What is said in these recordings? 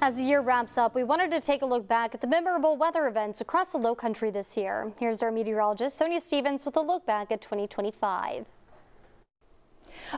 As the year wraps up, we wanted to take a look back at the memorable weather events across the Lowcountry this year. Here's our meteorologist, Sonia Stevens, with a look back at 2025.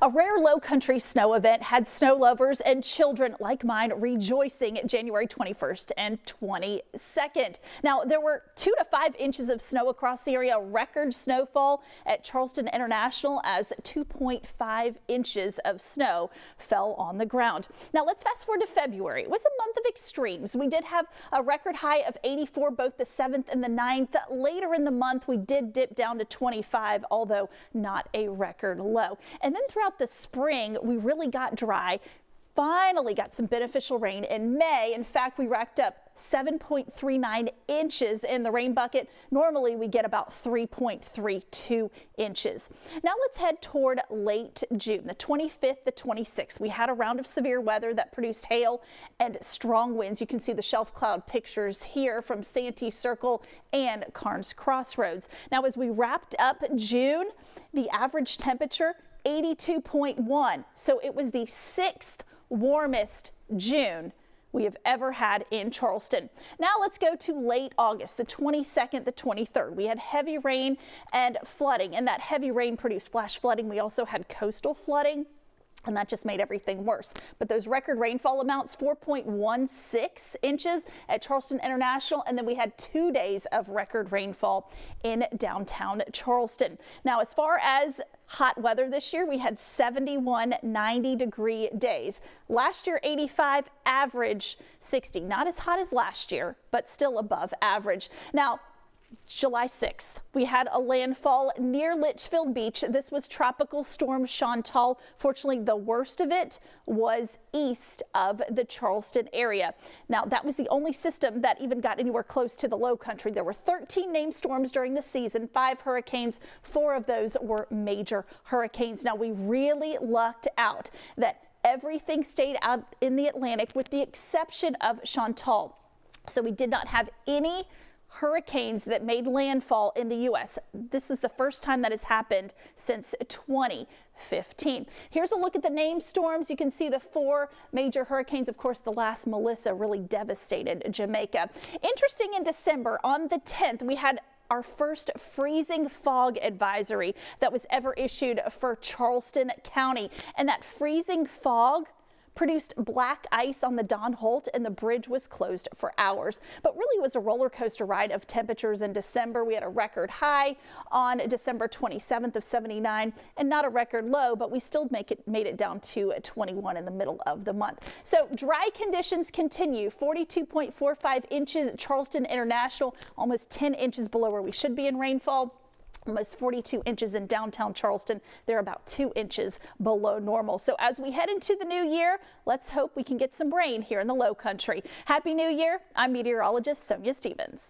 A rare Lowcountry snow event had snow lovers and children like mine rejoicing January 21st and 22nd. Now, there were 2 to 5 inches of snow across the area, record snowfall at Charleston International as 2.5 inches of snow fell on the ground. Now, let's fast forward to February. It was a month of extremes. We did have a record high of 84 both the 7th and the 9th. Later in the month, we did dip down to 25, although not a record low. And then throughout the spring, we really got dry. Finally got some beneficial rain in May. In fact, we racked up 7.39 inches in the rain bucket. Normally we get about 3.32 inches. Now let's head toward late June, the 25th, the 26th. We had a round of severe weather that produced hail and strong winds. You can see the shelf cloud pictures here from Santee Circle and Carnes Crossroads. Now, as we wrapped up June, the average temperature 82.1. So it was the 6th warmest June we have ever had in Charleston. Now let's go to late August, the 22nd, the 23rd. We had heavy rain and flooding, and that heavy rain produced flash flooding. We also had coastal flooding, and that just made everything worse. But those record rainfall amounts, 4.16 inches at Charleston International, and then we had 2 days of record rainfall in downtown Charleston. Now, as far as hot weather this year, we had 71 90-degree days. Last year, 85, average 60. Not as hot as last year, but still above average. Now, July 6th, we had a landfall near Litchfield Beach. This was Tropical Storm Chantal. Fortunately, the worst of it was east of the Charleston area. Now, that was the only system that even got anywhere close to the Lowcountry. There were 13 named storms during the season, 5 hurricanes. 4 of those were major hurricanes. Now, we really lucked out that everything stayed out in the Atlantic with the exception of Chantal. So we did not have any hurricanes that made landfall in the U.S. This is the first time that has happened since 2015. Here's a look at the named storms. You can see the 4 major hurricanes. Of course, the last, Melissa, really devastated Jamaica. Interesting, in December, on the 10th, we had our first freezing fog advisory that was ever issued for Charleston County. And that freezing fog produced black ice on the Don Holt, and the bridge was closed for hours. But really was a roller coaster ride of temperatures in December. We had a record high on December 27th of 79, and not a record low, but we still made it down to 21 in the middle of the month. So dry conditions continue. 42.45 inches at Charleston International, almost 10 inches below where we should be in rainfall. Almost 42 inches in downtown Charleston. They're about 2 inches below normal. So as we head into the new year, let's hope we can get some rain here in the Lowcountry. Happy New Year. I'm meteorologist Sonia Stevens.